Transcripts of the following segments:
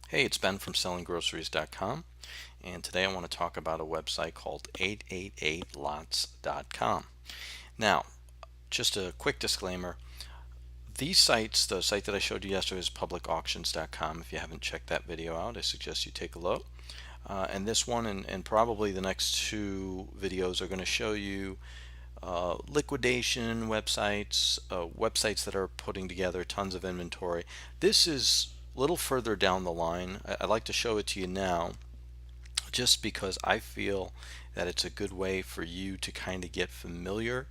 Hey, it's Ben from SellingGroceries.com, and today I want to talk about a website called 888lots.com. Now, just a quick disclaimer, these sites, the site that I showed you yesterday is publicauctions.com. If you haven't checked that video out, I suggest you take a look. And this one and probably the next two videos are going to show you liquidation websites, websites that are putting together tons of inventory. This is a little further down the line. I'd like to show it to you now just because I feel that it's a good way for you to kind of get familiar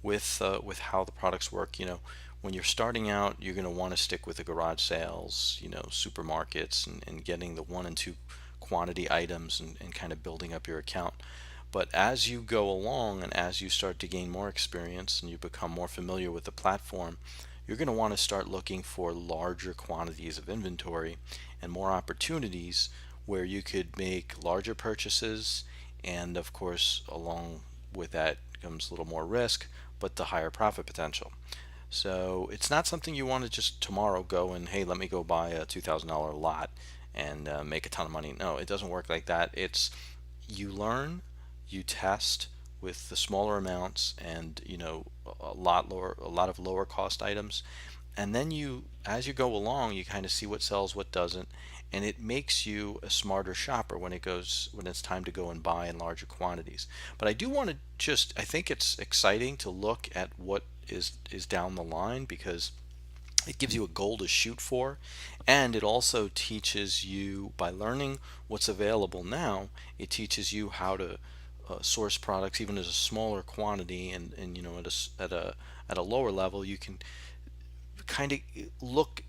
with how the products work. When you're starting out, you're going to want to stick with the garage sales, supermarkets, and getting the one and two quantity items and kind of building up your account. But as you go along and as you start to gain more experience and you become more familiar with the platform, you're going to want to start looking for larger quantities of inventory and more opportunities where you could make larger purchases. And of course, along with that comes a little more risk, but the higher profit potential. So it's not something you want to just tomorrow go and, hey, let me go buy a $2,000 lot and make a ton of money. No, it doesn't work like that. It's you learn, you test with the smaller amounts and a lot of lower cost items, and then as you go along, you kind of see what sells, what doesn't, and it makes you a smarter shopper when it's time to go and buy in larger quantities. But I do want to I think it's exciting to look at what is down the line, because it gives you a goal to shoot for, and it also teaches you, by learning what's available now, it teaches you how to source products even as a smaller quantity, and at a lower level you can kind of look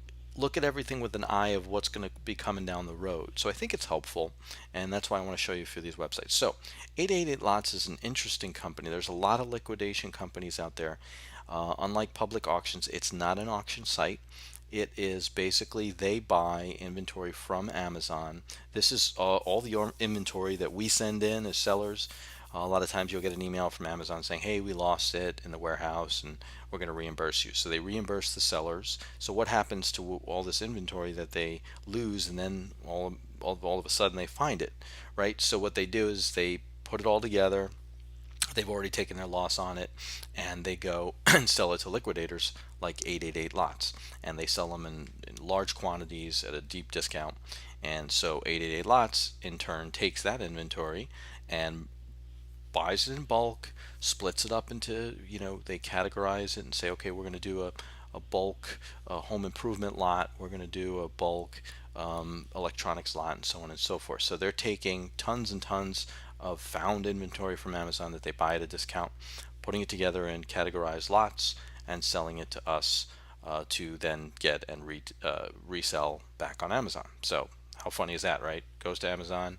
at everything with an eye of what's going to be coming down the road. So I think it's helpful, and that's why I want to show you a few of these websites. So 888 Lots is an interesting company. There's a lot of liquidation companies out there. Unlike public auctions, it's not an auction site. It is basically they buy inventory from Amazon. This is all the inventory that we send in as sellers. A lot of times you'll get an email from Amazon saying, hey, we lost it in the warehouse and we're going to reimburse you. So they reimburse the sellers. So what happens to all this inventory that they lose, and then all of a sudden they find it, right? So what they do is they put it all together. They've already taken their loss on it, and they go and sell it to liquidators like 888 Lots, and they sell them in large quantities at a deep discount. And so 888 Lots in turn takes that inventory and buys it in bulk, splits it up into, they categorize it and say, okay, we're going to do a bulk home improvement lot, we're going to do a bulk electronics lot, and so on and so forth. So they're taking tons and tons of found inventory from Amazon that they buy at a discount, putting it together in categorized lots, and selling it to us to then get and resell back on Amazon. So how funny is that, right? Goes to Amazon,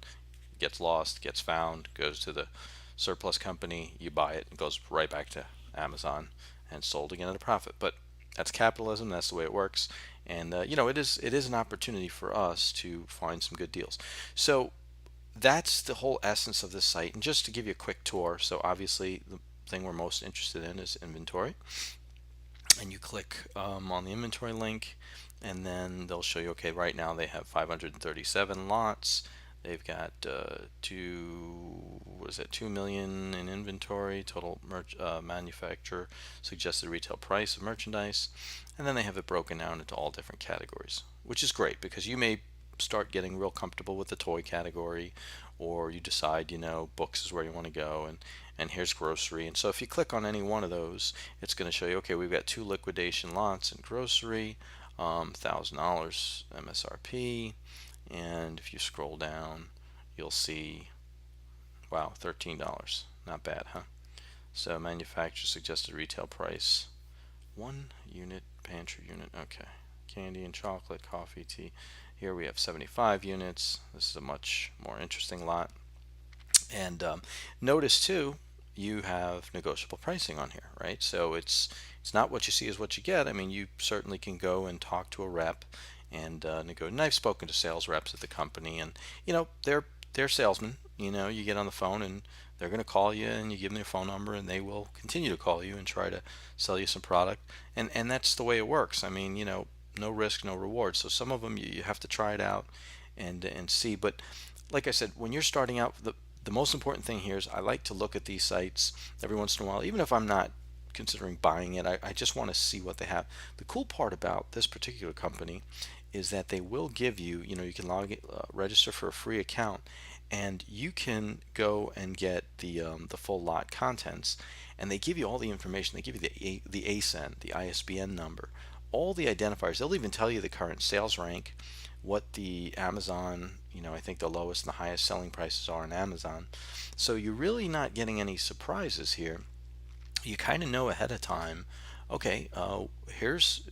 gets lost, gets found, goes to the surplus company, you buy it, it goes right back to Amazon and sold again at a profit. But that's capitalism, that's the way it works. And it is an opportunity for us to find some good deals. So that's the whole essence of this site. And just to give you a quick tour, so obviously the thing we're most interested in is inventory, and you click on the inventory link, and then they'll show you, okay, right now they have 537 lots. They've got 2 million in inventory, total manufacturer suggested retail price of merchandise, and then they have it broken down into all different categories, which is great because you may start getting real comfortable with the toy category, or you decide, books is where you want to go, and here's grocery. And so if you click on any one of those, it's going to show you, okay, we've got two liquidation lots in grocery, $1,000 MSRP, and if you scroll down, you'll see, wow, $13. Not bad, huh? So manufacturer suggested retail price, one unit, pantry unit, okay. Candy and chocolate, coffee, tea. Here we have 75 units. This is a much more interesting lot. And notice too, you have negotiable pricing on here, right? So it's not what you see is what you get. I mean, you certainly can go and talk to a rep and negotiate. And I've spoken to sales reps at the company, and they're salesmen. You get on the phone and they're going to call you, and you give them their phone number, and they will continue to call you and try to sell you some product. And that's the way it works. I mean, no risk, no reward. So some of them you have to try it out, and see. But like I said, when you're starting out, the most important thing here is I like to look at these sites every once in a while, even if I'm not considering buying it. I just want to see what they have. The cool part about this particular company is that they will give you, you can register for a free account, and you can go and get the full lot contents, and they give you all the information. They give you the ASIN, the ISBN number, all the identifiers. They'll even tell you the current sales rank, what the Amazon, I think the lowest and the highest selling prices are on Amazon. So you're really not getting any surprises here. You kind of know ahead of time, okay, here's,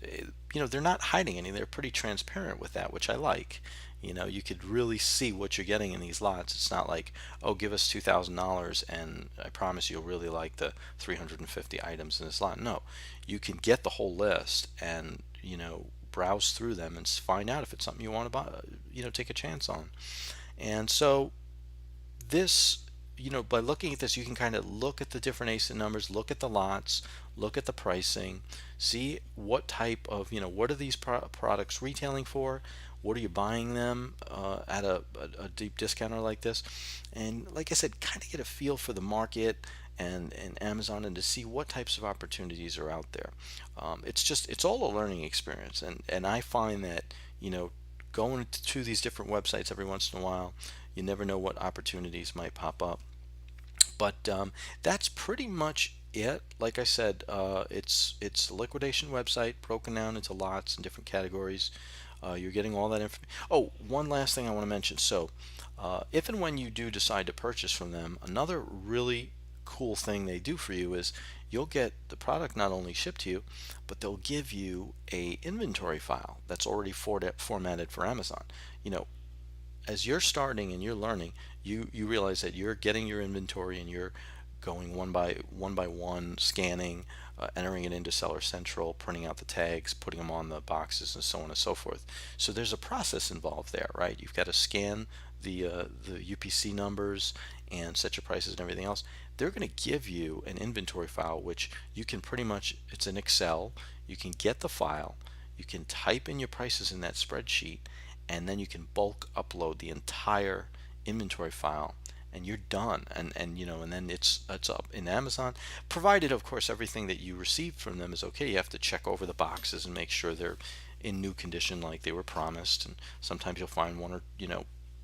they're not hiding anything. They're pretty transparent with that, which I like. You could really see what you're getting in these lots. It's not like, oh, give us $2,000 and I promise you'll really like the 350 items in this lot. No, you can get the whole list and, browse through them and find out if it's something you want to buy, take a chance on. And so this, by looking at this, you can kind of look at the different ASIN numbers, look at the lots, look at the pricing, see what type of, what are these products retailing for, what are you buying them at a deep discounter like this, and like I said, kind of get a feel for the market and Amazon, and to see what types of opportunities are out there. It's all a learning experience, and I find that, going to these different websites every once in a while, you never know what opportunities might pop up. But that's pretty much it. Like I said, it's a liquidation website broken down into lots and different categories. You're getting all that information. Oh, one last thing I want to mention. So, if and when you do decide to purchase from them, another really cool thing they do for you is you'll get the product not only shipped to you, but they'll give you a inventory file that's already formatted for Amazon. You know, as you're starting and you're learning, you realize that you're getting your inventory and you're going one by one, scanning, entering it into Seller Central, printing out the tags, putting them on the boxes, and so on and so forth. So there's a process involved there, right? You've got to scan the UPC numbers and set your prices and everything else. They're going to give you an inventory file, which you can pretty much, it's in Excel. You can get the file, you can type in your prices in that spreadsheet, and then you can bulk upload the entire inventory file, and you're done. And then it's up in Amazon, provided of course everything that you received from them is okay. You have to check over the boxes and make sure they're in new condition like they were promised. And sometimes you'll find one, or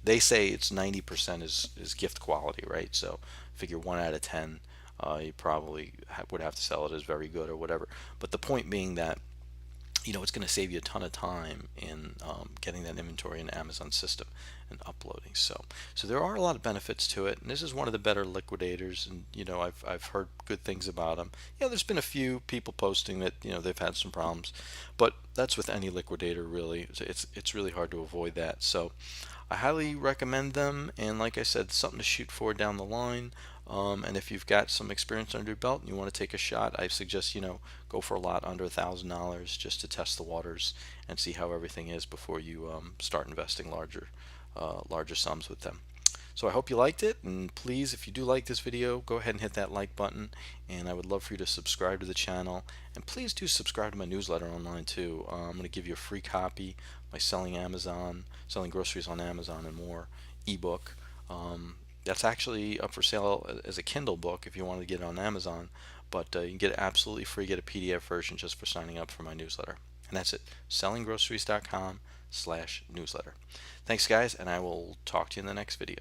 they say it's 90% is gift quality, right? So figure 1 out of 10, you probably would have to sell it as very good or whatever. But the point being that it's going to save you a ton of time in getting that inventory in Amazon system and uploading. So there are a lot of benefits to it, and this is one of the better liquidators. And I've heard good things about them. There's been a few people posting that they've had some problems, but that's with any liquidator really. It's really hard to avoid that. So I highly recommend them, and like I said, something to shoot for down the line. And if you've got some experience under your belt and you want to take a shot, I suggest go for a lot under $1,000 just to test the waters and see how everything is before you start investing larger sums with them. So I hope you liked it, and please, if you do like this video, go ahead and hit that like button, and I would love for you to subscribe to the channel, and please do subscribe to my newsletter online too. I'm going to give you a free copy, my Selling Groceries on Amazon and More ebook. That's actually up for sale as a Kindle book if you want to get it on Amazon, but you can get it absolutely free, get a PDF version just for signing up for my newsletter. And that's it, SellingGroceries.com/newsletter. Thanks guys, and I will talk to you in the next video.